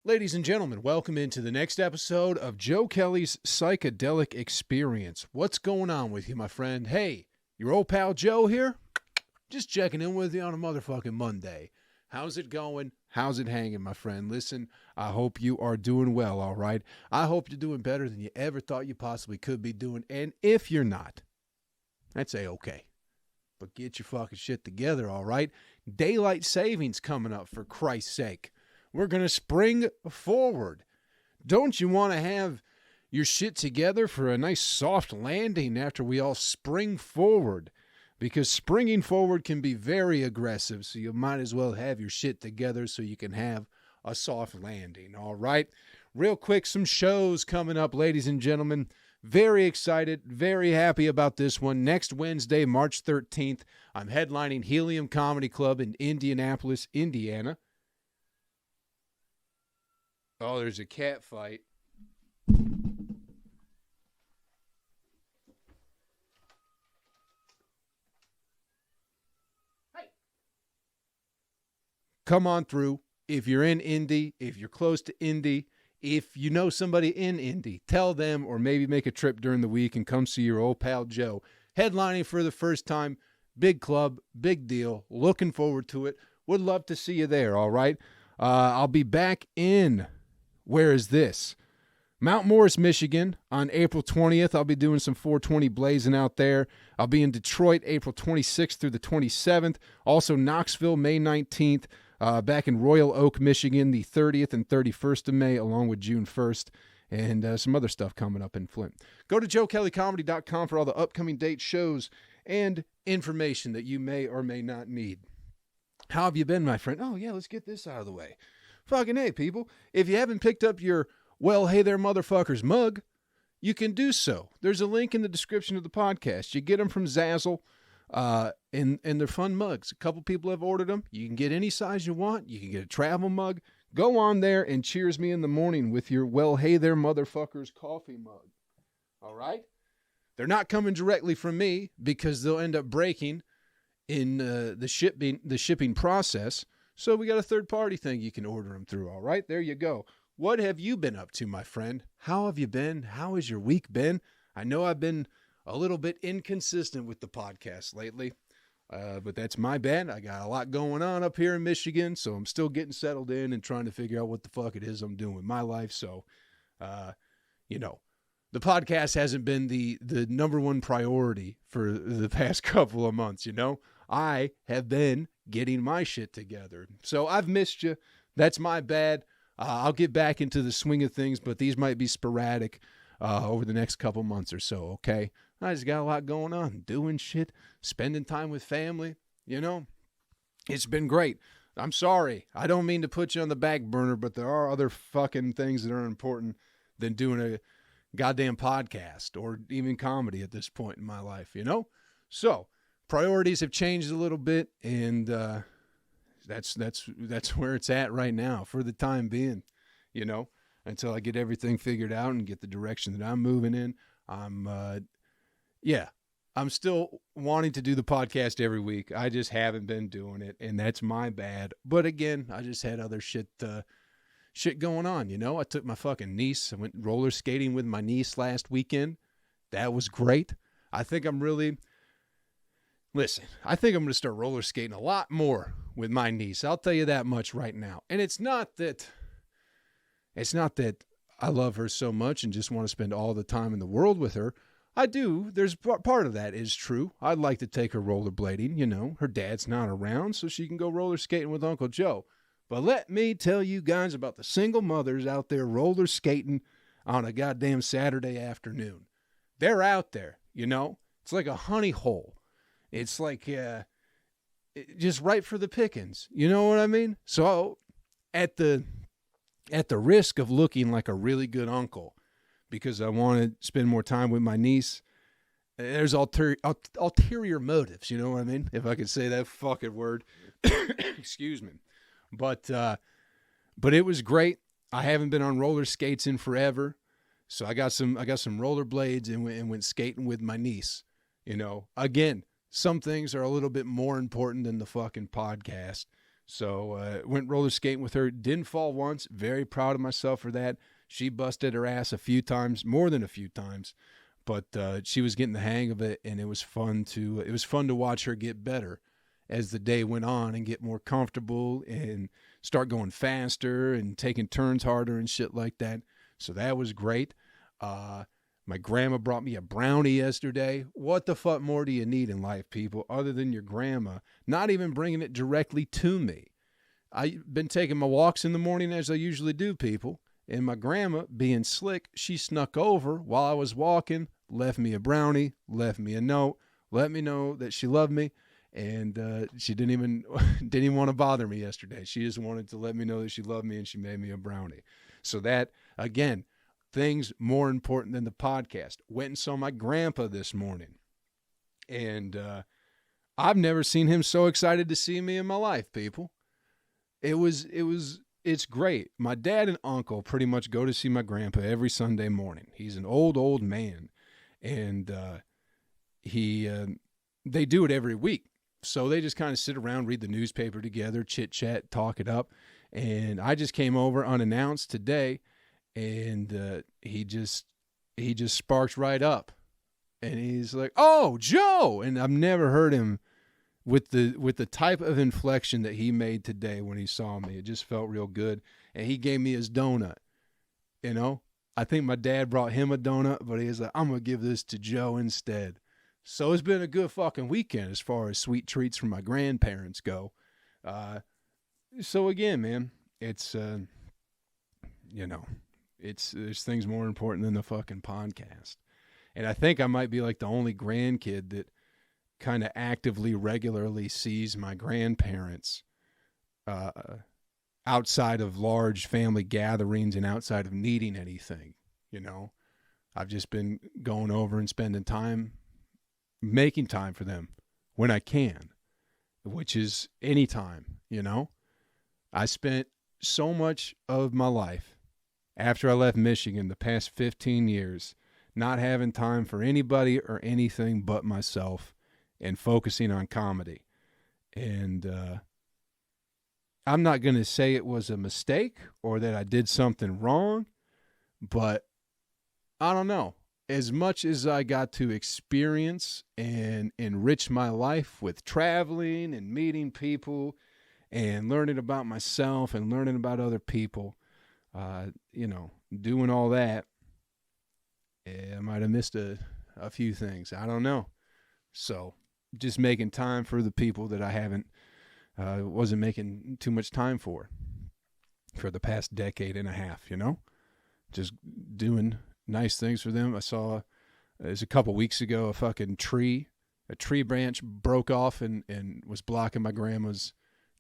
Ladies and gentlemen, welcome into the next episode of Joe Kelley's Psychedelic Experience. What's going on with you, my friend? Hey, your old pal Joe here? Just checking in with you on a motherfucking Monday. How's it going? How's it hanging, my friend? Listen, I hope you are doing well, all right? I hope you're doing better than you ever thought you possibly could be doing. And if you're not, I'd say okay. But get your fucking shit together, all right? Daylight savings coming up, for Christ's sake. We're going to spring forward. Don't you want to have your shit together for a nice soft landing after we all spring forward? Because springing forward can be very aggressive, so you might as well have your shit together so you can have a soft landing, all right? Real quick, some shows coming up, ladies and gentlemen. Very excited, very happy about this one. Next Wednesday, March 13th, I'm headlining Helium Comedy Club in Indianapolis, Indiana. Oh, there's a cat fight. Hey. Come on through. If you're in Indy, if you're close to Indy, if you know somebody in Indy, tell them, or maybe make a trip during the week and come see your old pal Joe. Headlining for the first time. Big club, big deal. Looking forward to it. Would love to see you there, all right? I'll be back in... Where is this? Mount Morris, Michigan on April 20th. I'll be doing some 420 blazing out there. I'll be in Detroit April 26th through the 27th. Also Knoxville May 19th. Back in Royal Oak, Michigan the 30th and 31st of May, along with June 1st. And some other stuff coming up in Flint. Go to joekellycomedy.com for all the upcoming date shows and information that you may or may not need. How have you been, my friend? Oh, yeah, let's get this out of the way. Fucking hey, people. If you haven't picked up your, well, hey there, motherfuckers mug, you can do so. There's a link in the description of the podcast. You get them from Zazzle, and they're fun mugs. A couple people have ordered them. You can get any size you want. You can get a travel mug. Go on there and cheers me in the morning with your, well, hey there, motherfuckers coffee mug. All right? They're not coming directly from me because they'll end up breaking in the shipping process. So we got a third-party thing you can order them through, all right? There you go. What have you been up to, my friend? How have you been? How has your week been? I know I've been a little bit inconsistent with the podcast lately, but that's my bad. I got a lot going on up here in Michigan, so I'm still getting settled in and trying to figure out what the fuck it is I'm doing with my life. So, the podcast hasn't been the number one priority for the past couple of months, I have been getting my shit together. So I've missed you. That's my bad. I'll get back into the swing of things, but these might be sporadic over the next couple months or so, okay? I just got a lot going on, doing shit, spending time with family, It's been great. I'm sorry. I don't mean to put you on the back burner, but there are other fucking things that are important than doing a goddamn podcast or even comedy at this point in my life, So... priorities have changed a little bit, and that's where it's at right now for the time being, until I get everything figured out and get the direction that I'm moving in. I'm still wanting to do the podcast every week. I just haven't been doing it, and that's my bad. But again, I just had other shit going on, I took my fucking niece. I went roller skating with my niece last weekend. That was great. I think I'm going to start roller skating a lot more with my niece. I'll tell you that much right now. And it's not that I love her so much and just want to spend all the time in the world with her. I do. There's part of that is true. I'd like to take her rollerblading, Her dad's not around, so she can go roller skating with Uncle Joe. But let me tell you guys about the single mothers out there roller skating on a goddamn Saturday afternoon. They're out there, It's like a honey hole. It's like just right for the pickings. You know what I mean? So at the risk of looking like a really good uncle, because I want to spend more time with my niece, there's ulterior motives. You know what I mean? If I could say that fucking word. Excuse me. But it was great. I haven't been on roller skates in forever. So I got some rollerblades and went skating with my niece. Again, some things are a little bit more important than the fucking podcast. So went roller skating with her. Didn't fall once. Very proud of myself for that. She busted her ass a few times, more than a few times, but she was getting the hang of it, and it was fun to watch her get better as the day went on and get more comfortable and start going faster and taking turns harder and shit like that. So that was great. My grandma brought me a brownie yesterday. What the fuck more do you need in life, people, other than your grandma not even bringing it directly to me? I've been taking my walks in the morning as I usually do, people. And my grandma, being slick, she snuck over while I was walking, left me a brownie, left me a note, let me know that she loved me. And she didn't even want to bother me yesterday. She just wanted to let me know that she loved me, and she made me a brownie. So that, again, things more important than the podcast. Went and saw my grandpa this morning. And I've never seen him so excited to see me in my life, people. It's great. My dad and uncle pretty much go to see my grandpa every Sunday morning. He's an old man, and they do it every week. So they just kind of sit around, read the newspaper together, chit-chat, talk it up. And I just came over unannounced today, and he just sparked right up. And he's like, "Oh, Joe!" And I've never heard him with the type of inflection that he made today when he saw me. It just felt real good. And he gave me his donut. You know, I think my dad brought him a donut, but he was like, "I'm going to give this to Joe instead." So it's been a good fucking weekend as far as sweet treats from my grandparents go. So again, man, it's, there's things more important than the fucking podcast. And I think I might be like the only grandkid that kind of actively, regularly sees my grandparents outside of large family gatherings and outside of needing anything. You know, I've just been going over and spending time, making time for them when I can, which is any time. You know, I spent so much of my life after I left Michigan, the past 15 years, not having time for anybody or anything but myself and focusing on comedy. And I'm not going to say it was a mistake or that I did something wrong, but I don't know. As much as I got to experience and enrich my life with traveling and meeting people and learning about myself and learning about other people, doing all that, I might have missed a few things. I don't know. So just making time for the people that I wasn't making too much time for the past decade and a half, just doing nice things for them. I saw, it was a couple weeks ago, a fucking tree branch broke off and was blocking my grandma's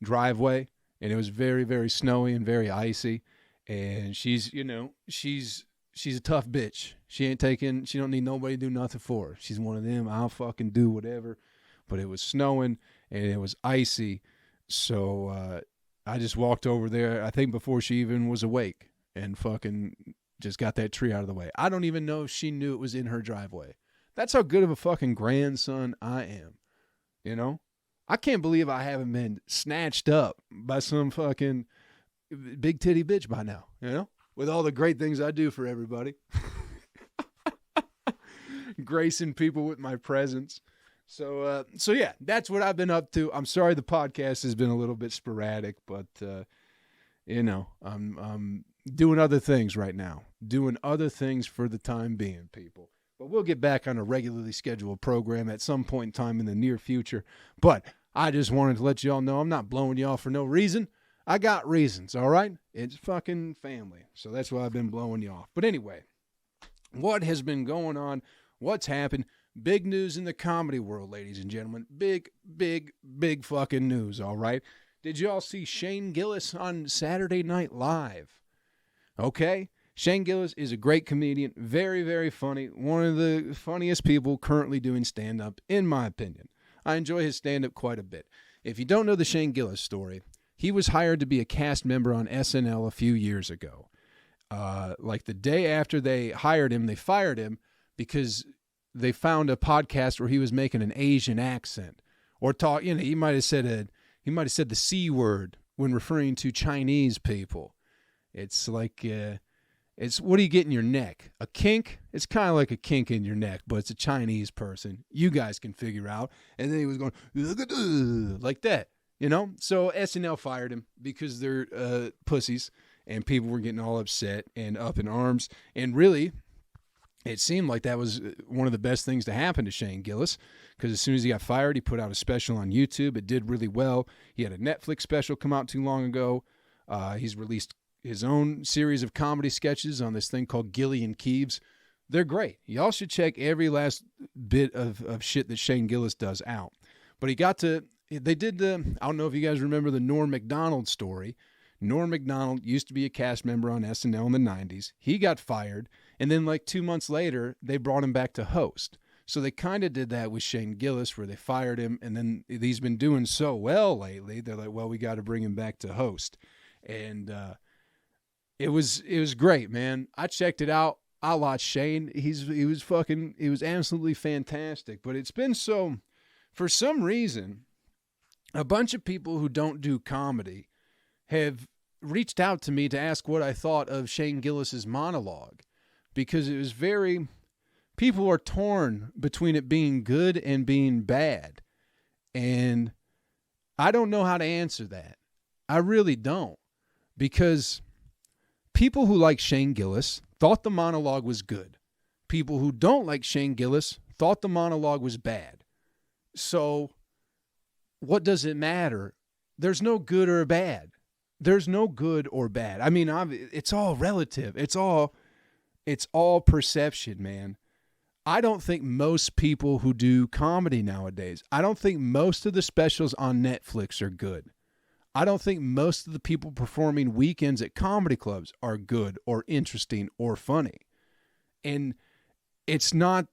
driveway. And it was very, very snowy and very icy. And she's a tough bitch. She don't need nobody to do nothing for her. She's one of them. I'll fucking do whatever. But it was snowing and it was icy. So I just walked over there, I think before she even was awake, and fucking just got that tree out of the way. I don't even know if she knew it was in her driveway. That's how good of a fucking grandson I am. I can't believe I haven't been snatched up by some fucking big titty bitch by now, with all the great things I do for everybody. Gracing people with my presence. So yeah, that's what I've been up to. I'm sorry the podcast has been a little bit sporadic, but I'm doing other things right now. Doing other things for the time being, people. But we'll get back on a regularly scheduled program at some point in time in the near future. But I just wanted to let y'all know I'm not blowing y'all for no reason. I got reasons, all right? It's fucking family. So that's why I've been blowing you off. But anyway, what has been going on? What's happened? Big news in the comedy world, ladies and gentlemen. Big, big, big fucking news, all right? Did y'all see Shane Gillis on Saturday Night Live? Okay? Shane Gillis is a great comedian. Very, very funny. One of the funniest people currently doing stand-up, in my opinion. I enjoy his stand-up quite a bit. If you don't know the Shane Gillis story, he was hired to be a cast member on SNL a few years ago. Like the day after they hired him, they fired him because they found a podcast where he was making an Asian accent or talk. He might have said the C word when referring to Chinese people. It's like, it's what do you get in your neck? A kink? It's kind of like a kink in your neck, but it's a Chinese person. You guys can figure out. And then he was going, like that, you know? So SNL fired him because they're pussies, and people were getting all upset and up in arms. And really, it seemed like that was one of the best things to happen to Shane Gillis, because as soon as he got fired, he put out a special on YouTube. It did really well. He had a Netflix special come out too long ago. He's released his own series of comedy sketches on this thing called Gilly and Keeves. They're great. Y'all should check every last bit of shit that Shane Gillis does out. But they did I don't know if you guys remember the Norm Macdonald story. Norm Macdonald used to be a cast member on SNL in the 90s. He got fired, and then like 2 months later, they brought him back to host. So they kind of did that with Shane Gillis, where they fired him, and then he's been doing so well lately, they're like, well, we got to bring him back to host. And it was great, man. I checked it out. I watched Shane. He was absolutely fantastic. But it's been so, for some reason, a bunch of people who don't do comedy have reached out to me to ask what I thought of Shane Gillis's monologue, because it was people are torn between it being good and being bad. And I don't know how to answer that. I really don't, because people who like Shane Gillis thought the monologue was good. People who don't like Shane Gillis thought the monologue was bad. So what does it matter? There's no good or bad. There's no good or bad. I mean, it's all relative. It's all perception, man. I don't think most people who do comedy nowadays, I don't think most of the specials on Netflix are good. I don't think most of the people performing weekends at comedy clubs are good or interesting or funny. And it's not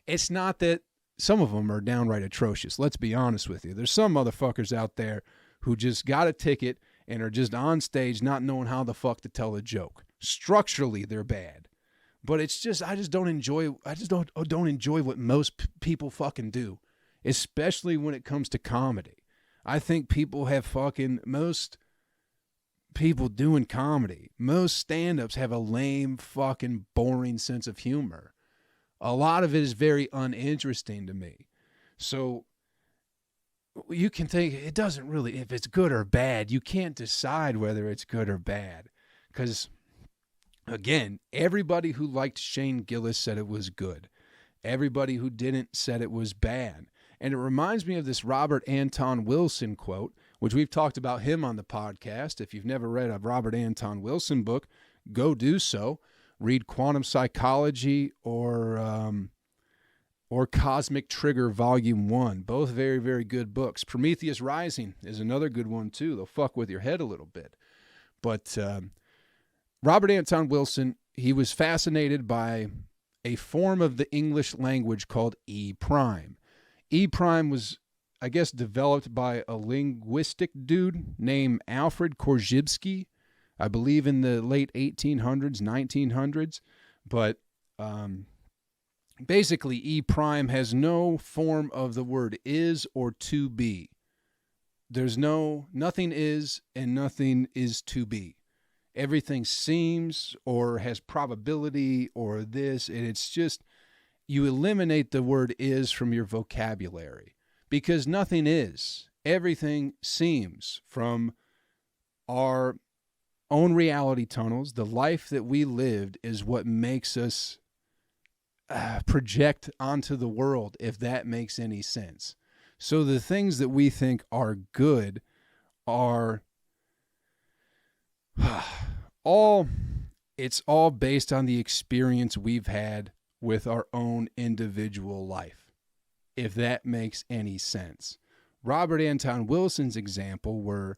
that some of them are downright atrocious. Let's be honest with you. There's some motherfuckers out there who just got a ticket and are just on stage not knowing how the fuck to tell a joke. Structurally, they're bad. But I just don't enjoy what most people fucking do, especially when it comes to comedy. I think most people doing comedy, most stand-ups have a lame, fucking boring sense of humor. A lot of it is very uninteresting to me. So you can think it doesn't really, if it's good or bad, you can't decide whether it's good or bad. Because, again, everybody who liked Shane Gillis said it was good. Everybody who didn't said it was bad. And it reminds me of this Robert Anton Wilson quote, which we've talked about him on the podcast. If you've never read a Robert Anton Wilson book, go do so. Read Quantum Psychology or Cosmic Trigger Volume 1. Both very, very good books. Prometheus Rising is another good one, too. They'll fuck with your head a little bit. But Robert Anton Wilson, he was fascinated by a form of the English language called E-prime. E-prime was, I guess, developed by a linguistic dude named Alfred Korzybski, I believe in the late 1800s, 1900s. But basically, E-prime has no form of the word is or to be. There's nothing is and nothing is to be. Everything seems or has probability or this, and it's just, you eliminate the word is from your vocabulary because nothing is. Everything seems from our own reality tunnels. The life that we lived is what makes us project onto the world, if that makes any sense. So the things that we think are good are it's all based on the experience we've had with our own individual life, if that makes any sense. Robert Anton Wilson's example, where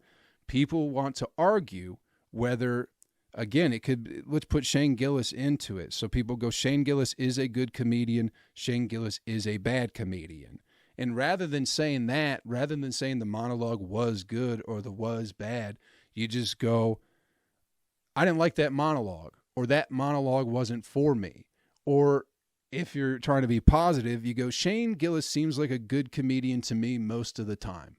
people want to argue whether, again, let's put Shane Gillis into it. So people go, Shane Gillis is a good comedian, Shane Gillis is a bad comedian. And rather than saying the monologue was good or the was bad, you just go, I didn't like that monologue, or that monologue wasn't for me. Or if you're trying to be positive, you go, Shane Gillis seems like a good comedian to me most of the time.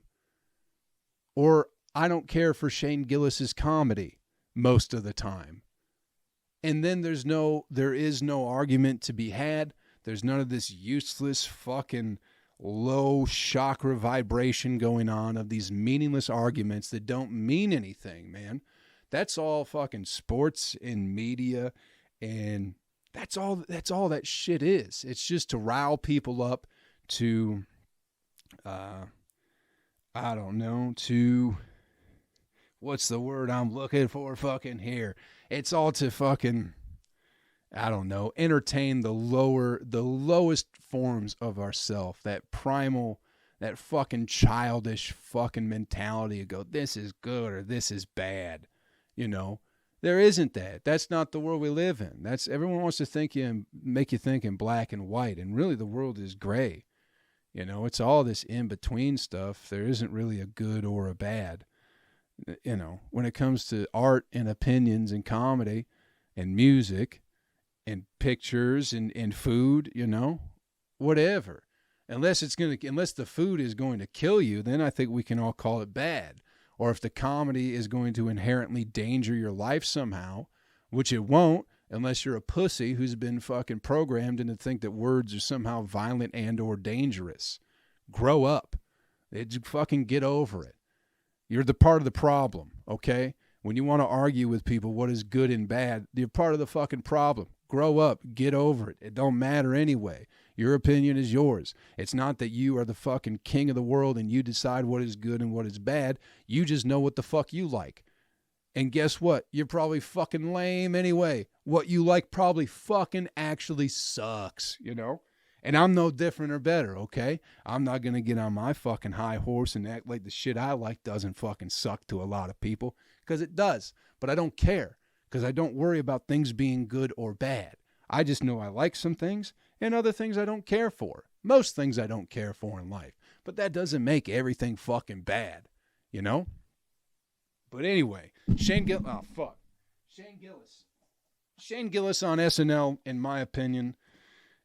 Or I don't care for Shane Gillis's comedy most of the time. And then there is no argument to be had. There's none of this useless fucking low chakra vibration going on of these meaningless arguments that don't mean anything, man. That's all fucking sports and media, and that's all that shit is. It's just to rile people up to, I don't know, to, what's the word I'm looking for fucking here? It's all to fucking, I don't know, entertain the lowest forms of ourself, that primal, that fucking childish fucking mentality to go, this is good or this is bad. You know, there isn't that. That's not the world we live in. That's, everyone wants to think you and make you think in black and white, and really the world is gray. You know, it's all this in between stuff. There isn't really a good or a bad. You know, when it comes to art and opinions and comedy and music and pictures and food, you know, whatever. Unless the food is going to kill you, then I think we can all call it bad. Or if the comedy is going to inherently danger your life somehow, which it won't, unless you're a pussy who's been fucking programmed into think that words are somehow violent and or dangerous. Grow up. Fucking get over it. You're the part of the problem, okay? When you want to argue with people what is good and bad, you're part of the fucking problem. Grow up. Get over it. It don't matter anyway. Your opinion is yours. It's not that you are the fucking king of the world and you decide what is good and what is bad. You just know what the fuck you like. And guess what? You're probably fucking lame anyway. What you like probably fucking actually sucks, you know? And I'm no different or better, okay? I'm not going to get on my fucking high horse and act like the shit I like doesn't fucking suck to a lot of people, because it does. But I don't care, because I don't worry about things being good or bad. I just know I like some things and other things I don't care for. Most things I don't care for in life. But that doesn't make everything fucking bad, you know? But anyway, Shane Gillis on SNL, in my opinion,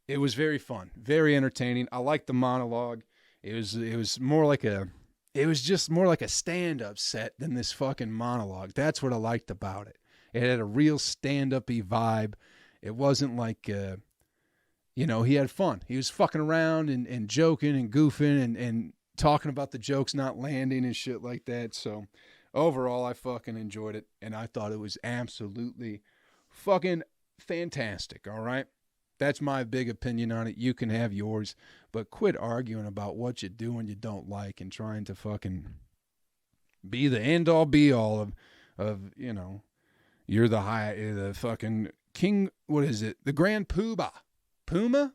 it was very fun, very entertaining. I liked the monologue. It was just more like a stand-up set than this fucking monologue. That's what I liked about it. It had a real stand-up-y vibe. It wasn't like, you know, he had fun. He was fucking around and joking and goofing and talking about the jokes not landing and shit like that. So overall, I fucking enjoyed it, and I thought it was absolutely fucking fantastic, all right? That's my big opinion on it. You can have yours, but quit arguing about what you do and you don't like and trying to fucking be the end-all, be-all of, you know, you're the fucking king, what is it? The Grand Poobah. Puma?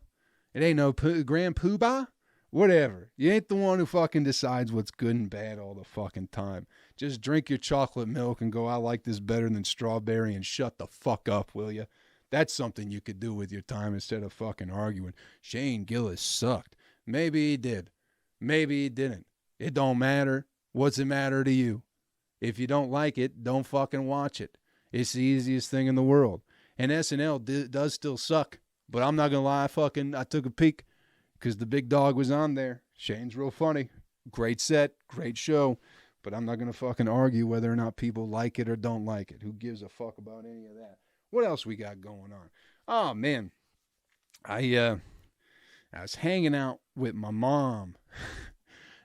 It ain't no Grand Poobah? Whatever. You ain't the one who fucking decides what's good and bad all the fucking time. Just drink your chocolate milk and go, I like this better than strawberry, and shut the fuck up, will you? That's something you could do with your time instead of fucking arguing. Shane Gillis sucked. Maybe he did. Maybe he didn't. It don't matter. What's it matter to you? If you don't like it, don't fucking watch it. It's the easiest thing in the world. And SNL does still suck. But I'm not going to lie, I took a peek because the big dog was on there. Shane's real funny. Great set, great show. But I'm not going to fucking argue whether or not people like it or don't like it. Who gives a fuck about any of that? What else we got going on? Oh, man. I was hanging out with my mom.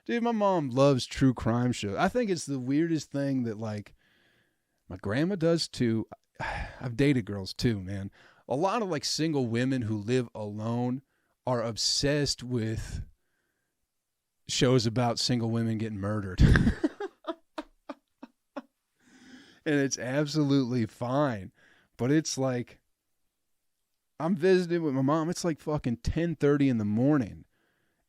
Dude, my mom loves true crime shows. I think it's the weirdest thing that, like, my grandma does too. I've dated girls too, man. A lot of, like, single women who live alone are obsessed with shows about single women getting murdered. And it's absolutely fine. But it's like, I'm visiting with my mom. It's like fucking 10:30 in the morning.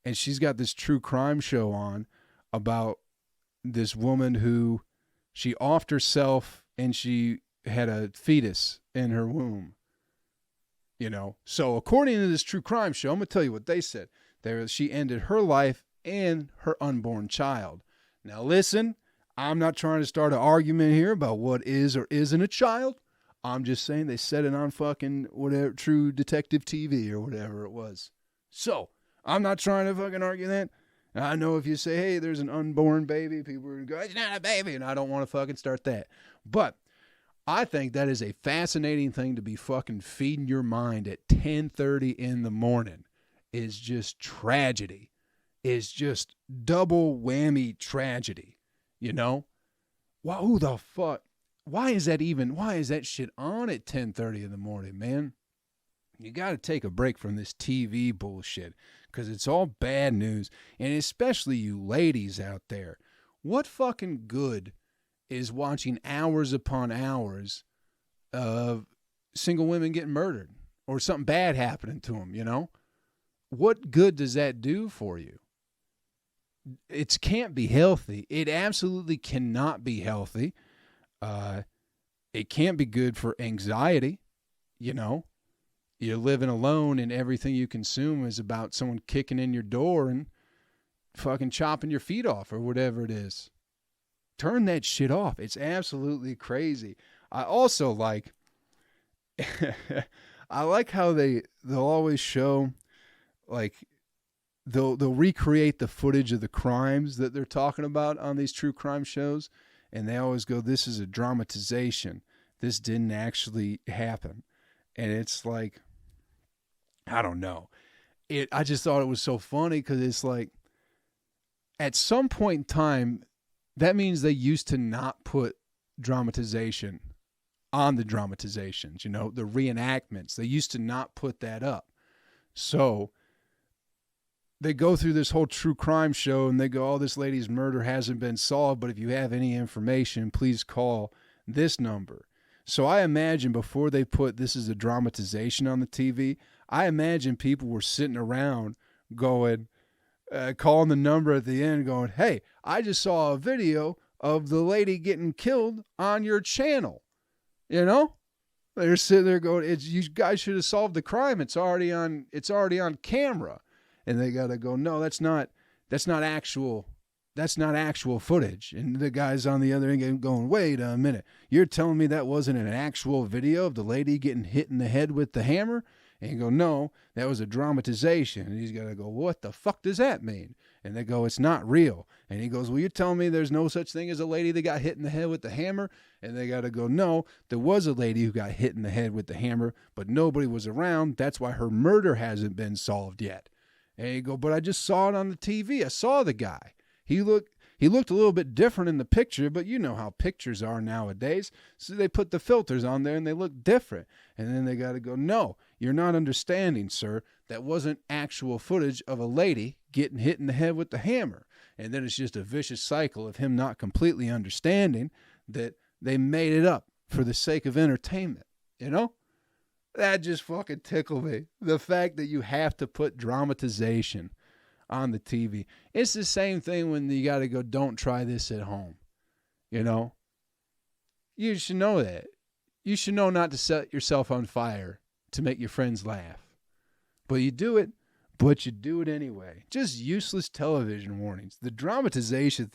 And she's got this true crime show on about this woman who she offed herself and she had a fetus in her womb. You know, so according to this true crime show, I'm going to tell you what they said. She ended her life and her unborn child. Now listen, I'm not trying to start an argument here about what is or isn't a child. I'm just saying they said it on fucking whatever, True Detective TV or whatever it was. So I'm not trying to fucking argue that. And I know if you say, hey, there's an unborn baby, people are going to go, it's not a baby, and I don't want to fucking start that. But I think that is a fascinating thing to be fucking feeding your mind at 10:30 in the morning. Is just tragedy. Is just double whammy tragedy. You know? Well, who the fuck? Why is that shit on at 10:30 in the morning, man? You got to take a break from this TV bullshit because it's all bad news. And especially you ladies out there. What fucking good is watching hours upon hours of single women getting murdered or something bad happening to them, you know? What good does that do for you? It can't be healthy. It absolutely cannot be healthy. It can't be good for anxiety, you know? You're living alone and everything you consume is about someone kicking in your door and fucking chopping your feet off or whatever it is. Turn that shit off. It's absolutely crazy. I also like, I like how they'll always show, like, they'll recreate the footage of the crimes that they're talking about on these true crime shows. And they always go, this is a dramatization. This didn't actually happen. And it's like, I don't know. I just thought it was so funny because it's like, at some point in time, that means they used to not put dramatization on the dramatizations, you know, the reenactments. They used to not put that up. So they go through this whole true crime show and they go, oh, this lady's murder hasn't been solved, but if you have any information, please call this number. So I imagine before they put this is a dramatization on the TV, I imagine people were sitting around going, calling the number at the end going, hey, I just saw a video of the lady getting killed on your channel. You know? They're sitting there going, you guys should have solved the crime. It's already on camera. And they got to go, no, that's not actual footage. And the guy's on the other end going, wait a minute. You're telling me that wasn't an actual video of the lady getting hit in the head with the hammer? And you go, no, that was a dramatization. And he's got to go, what the fuck does that mean? And they go, it's not real. And he goes, well, you're telling me there's no such thing as a lady that got hit in the head with the hammer? And they got to go, no, there was a lady who got hit in the head with the hammer, but nobody was around. That's why her murder hasn't been solved yet. And you go, but I just saw it on the TV. I saw the guy. He looked a little bit different in the picture, but you know how pictures are nowadays. So they put the filters on there and they look different. And then they got to go, no, you're not understanding, sir. That wasn't actual footage of a lady getting hit in the head with the hammer. And then it's just a vicious cycle of him not completely understanding that they made it up for the sake of entertainment, you know? That just fucking tickled me. The fact that you have to put dramatization on the TV. It's the same thing when you got to go, don't try this at home. You know? You should know that. You should know not to set yourself on fire to make your friends laugh. But you do it anyway. Just useless television warnings. The dramatizations,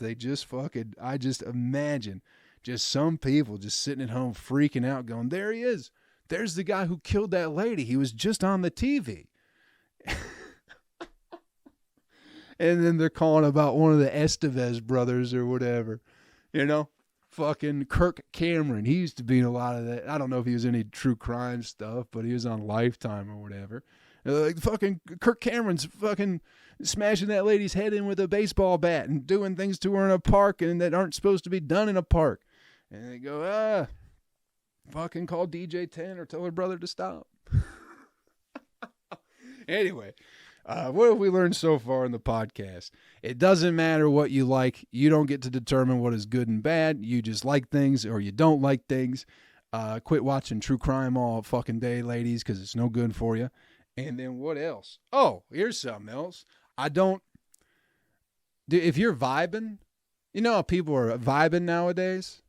I just imagine just some people just sitting at home freaking out going, there he is. There's the guy who killed that lady. He was just on the TV. And then they're calling about one of the Estevez brothers or whatever. You know? Fucking Kirk Cameron. He used to be in a lot of that. I don't know if he was in any true crime stuff, but he was on Lifetime or whatever. Like fucking Kirk Cameron's fucking smashing that lady's head in with a baseball bat and doing things to her in a park and that aren't supposed to be done in a park. And they go, fucking call DJ 10 or tell her brother to stop. Anyway, what have we learned so far in the podcast? It doesn't matter what you like. You don't get to determine what is good and bad. You just like things or you don't like things. Quit watching true crime all fucking day, ladies, because it's no good for you. And then what else? Oh, here's something else. If you're vibing, you know how people are vibing nowadays?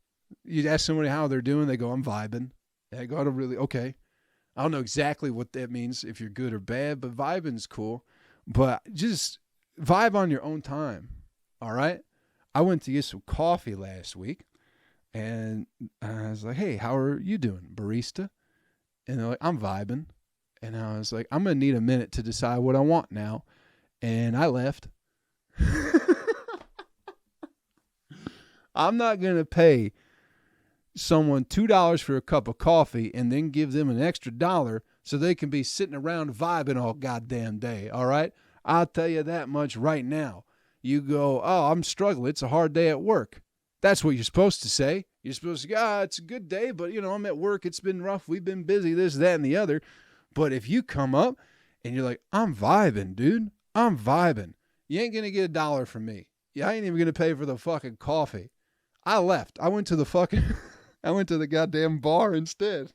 You ask somebody how they're doing, they go, I'm vibing. They go, okay. I don't know exactly what that means, if you're good or bad, but vibing's cool. But just vibe on your own time, all right? I went to get some coffee last week, and I was like, hey, how are you doing, barista? And they're like, I'm vibing. And I was like, I'm going to need a minute to decide what I want now. And I left. I'm not going to pay someone $2 for a cup of coffee and then give them an extra $1 so they can be sitting around vibing all goddamn day, all right? I'll tell you that much right now. You go, oh, I'm struggling. It's a hard day at work. That's what you're supposed to say. You're supposed to go, it's a good day, but, I'm at work. It's been rough. We've been busy, this, that, and the other. But if you come up and you're like, I'm vibing, dude. I'm vibing. You ain't going to get $1 from me. I ain't even going to pay for the fucking coffee. I left. I went to the goddamn bar instead.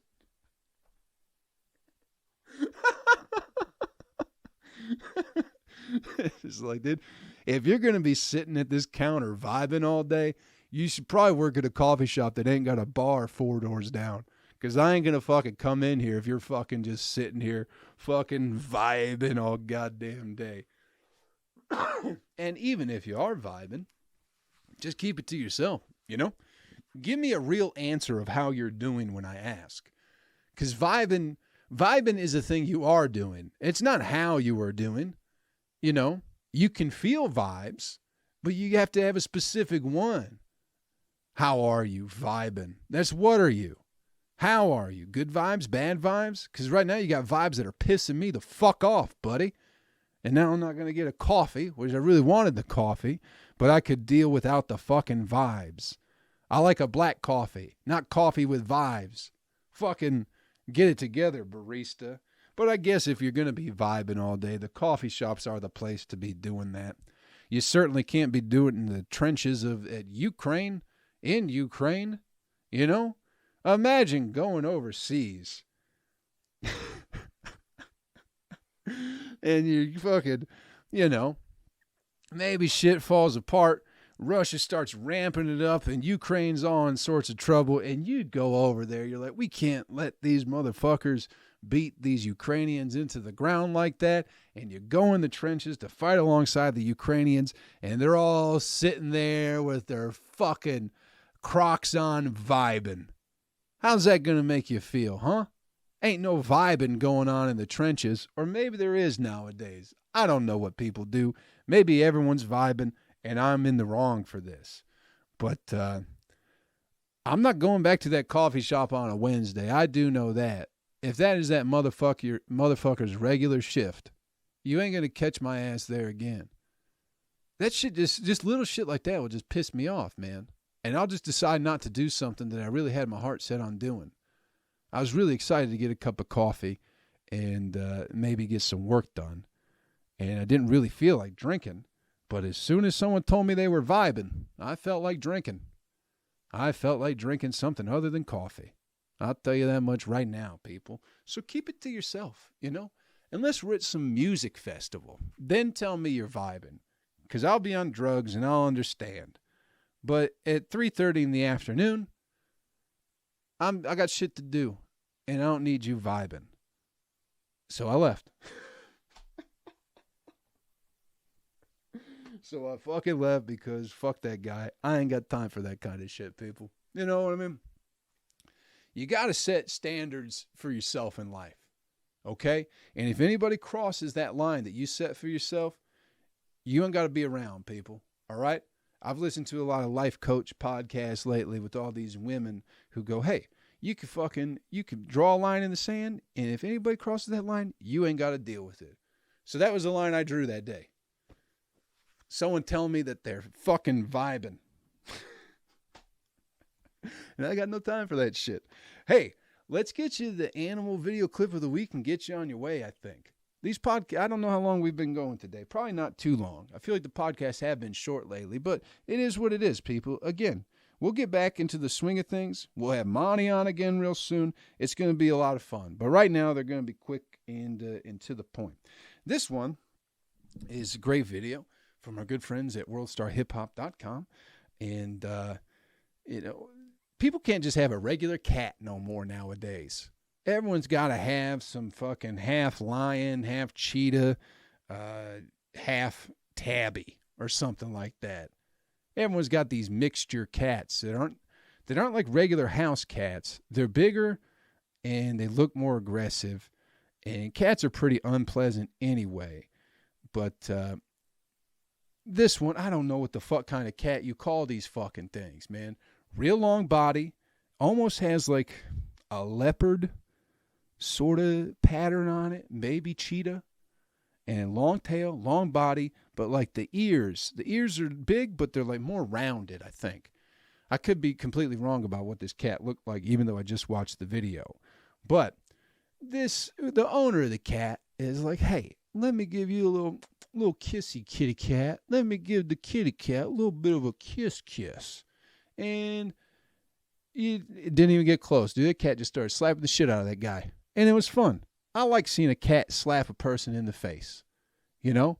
It's like, dude, if you're going to be sitting at this counter vibing all day, you should probably work at a coffee shop that ain't got a bar 4 doors down. Because I ain't going to fucking come in here if you're fucking just sitting here fucking vibing all goddamn day. And even if you are vibing, just keep it to yourself, Give me a real answer of how you're doing when I ask. Because vibing is a thing you are doing. It's not how you are doing. You can feel vibes, but you have to have a specific one. How are you vibing? That's what are you? How are you? Good vibes, bad vibes? Because right now you got vibes that are pissing me the fuck off, buddy. And now I'm not going to get a coffee, which I really wanted the coffee, but I could deal without the fucking vibes. I like a black coffee, not coffee with vibes. Fucking get it together, barista. But I guess if you're going to be vibing all day, the coffee shops are the place to be doing that. You certainly can't be doing it in the trenches of Ukraine, in Ukraine, Imagine going overseas. And you fucking, maybe shit falls apart. Russia starts ramping it up and Ukraine's all in sorts of trouble. And you'd go over there. You're like, we can't let these motherfuckers beat these Ukrainians into the ground like that. And you go in the trenches to fight alongside the Ukrainians. And they're all sitting there with their fucking Crocs on vibing. How's that going to make you feel, huh? Ain't no vibing going on in the trenches, or maybe there is nowadays. I don't know what people do. Maybe everyone's vibing, and I'm in the wrong for this. But I'm not going back to that coffee shop on a Wednesday. I do know that. If that is that motherfucker's regular shift, you ain't going to catch my ass there again. That shit, just little shit like that will just piss me off, man. And I'll just decide not to do something that I really had my heart set on doing. I was really excited to get a cup of coffee and maybe get some work done. And I didn't really feel like drinking. But as soon as someone told me they were vibing, I felt like drinking. I felt like drinking something other than coffee. I'll tell you that much right now, people. So keep it to yourself, Unless we're at some music festival. Then tell me you're vibing. Because I'll be on drugs and I'll understand. But at 3:30 in the afternoon, I got shit to do, and I don't need you vibing. So I left. So I fucking left because fuck that guy. I ain't got time for that kind of shit, people. You know what I mean? You got to set standards for yourself in life, okay? And if anybody crosses that line that you set for yourself, you ain't got to be around, people, all right? I've listened to a lot of life coach podcasts lately with all these women who go, hey, you can draw a line in the sand, and if anybody crosses that line, you ain't got to deal with it. So that was the line I drew that day. Someone telling me that they're fucking vibing. And I got no time for that shit. Hey, let's get you the animal video clip of the week and get you on your way, I think. These podcasts, I don't know how long we've been going today. Probably not too long. I feel like the podcasts have been short lately, but it is what it is, people. Again, we'll get back into the swing of things. We'll have Monty on again real soon. It's going to be a lot of fun. But right now, they're going to be quick and to the point. This one is a great video from our good friends at worldstarhiphop.com. And, people can't just have a regular cat no more nowadays. Everyone's got to have some fucking half lion, half cheetah, half tabby or something like that. Everyone's got these mixture cats that aren't like regular house cats. They're bigger and they look more aggressive. And cats are pretty unpleasant anyway. But this one, I don't know what the fuck kind of cat you call these fucking things, man. Real long body, almost has like a leopard sort of pattern on it, maybe cheetah, and long tail, long body, but like the ears are big, but they're like more rounded, I think. I could be completely wrong about what this cat looked like, even though I just watched the video. But the owner of the cat is like, hey, let me give you a little kissy kitty cat. Let me give the kitty cat a little bit of a kiss. And it didn't even get close, dude. The cat just started slapping the shit out of that guy. And it was fun. I like seeing a cat slap a person in the face, you know?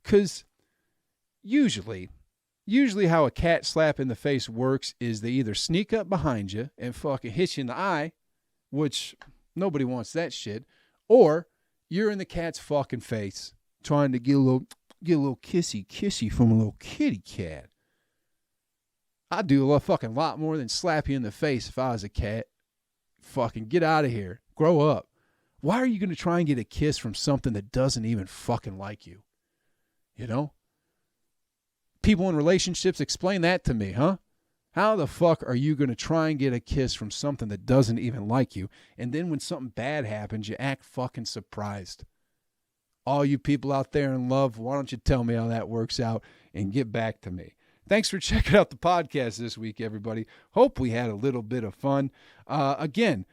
Because usually how a cat slap in the face works is they either sneak up behind you and fucking hit you in the eye, which nobody wants that shit, or you're in the cat's fucking face trying to get a little kissy from a little kitty cat. I'd do a fucking lot more than slap you in the face if I was a cat. Fucking get out of here. Grow up. Why are you going to try and get a kiss from something that doesn't even fucking like you? You know? People in relationships, explain that to me, huh? How the fuck are you going to try and get a kiss from something that doesn't even like you? And then when something bad happens, you act fucking surprised. All you people out there in love, why don't you tell me how that works out and get back to me? Thanks for checking out the podcast this week, everybody. Hope we had a little bit of fun. Again,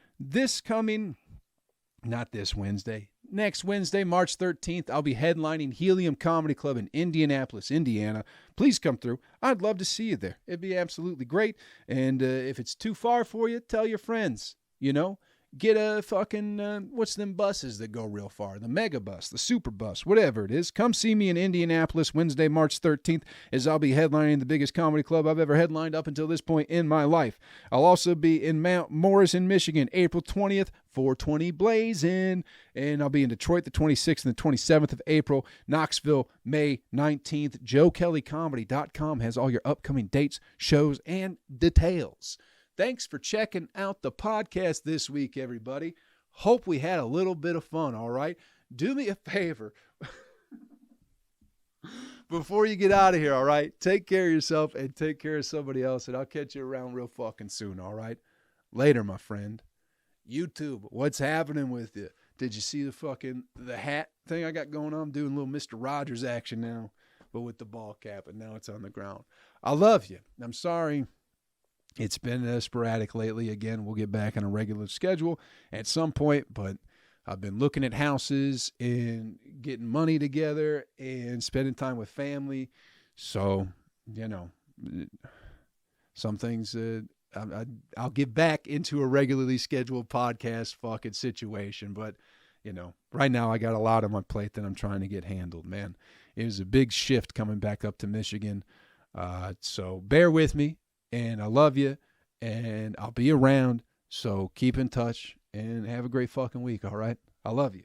not this Wednesday, next Wednesday, March 13th, I'll be headlining Helium Comedy Club in Indianapolis, Indiana. Please come through. I'd love to see you there. It'd be absolutely great. And if it's too far for you, tell your friends, you know. Get a fucking, what's them buses that go real far? The mega bus, the super bus, whatever it is. Come see me in Indianapolis Wednesday, March 13th, as I'll be headlining the biggest comedy club I've ever headlined up until this point in my life. I'll also be in Mount Morrison, Michigan, April 20th, 420 Blazin'. And I'll be in Detroit the 26th and the 27th of April. Knoxville, May 19th. JoeKelleyComedy.com has all your upcoming dates, shows, and details. Thanks for checking out the podcast this week, everybody. Hope we had a little bit of fun, all right? Do me a favor. Before you get out of here, all right? Take care of yourself and take care of somebody else, and I'll catch you around real fucking soon, all right? Later, my friend. YouTube, what's happening with you? Did you see the hat thing I got going on? I'm doing a little Mr. Rogers action now, but with the ball cap, and now it's on the ground. I love you. I'm sorry. It's been sporadic lately. Again, we'll get back on a regular schedule at some point, but I've been looking at houses and getting money together and spending time with family. So, you know, some things I'll get back into a regularly scheduled podcast fucking situation. But, you know, right now I got a lot on my plate that I'm trying to get handled, man. It was a big shift coming back up to Michigan. So bear with me. And I love you, and I'll be around, so keep in touch, and have a great fucking week, all right? I love you.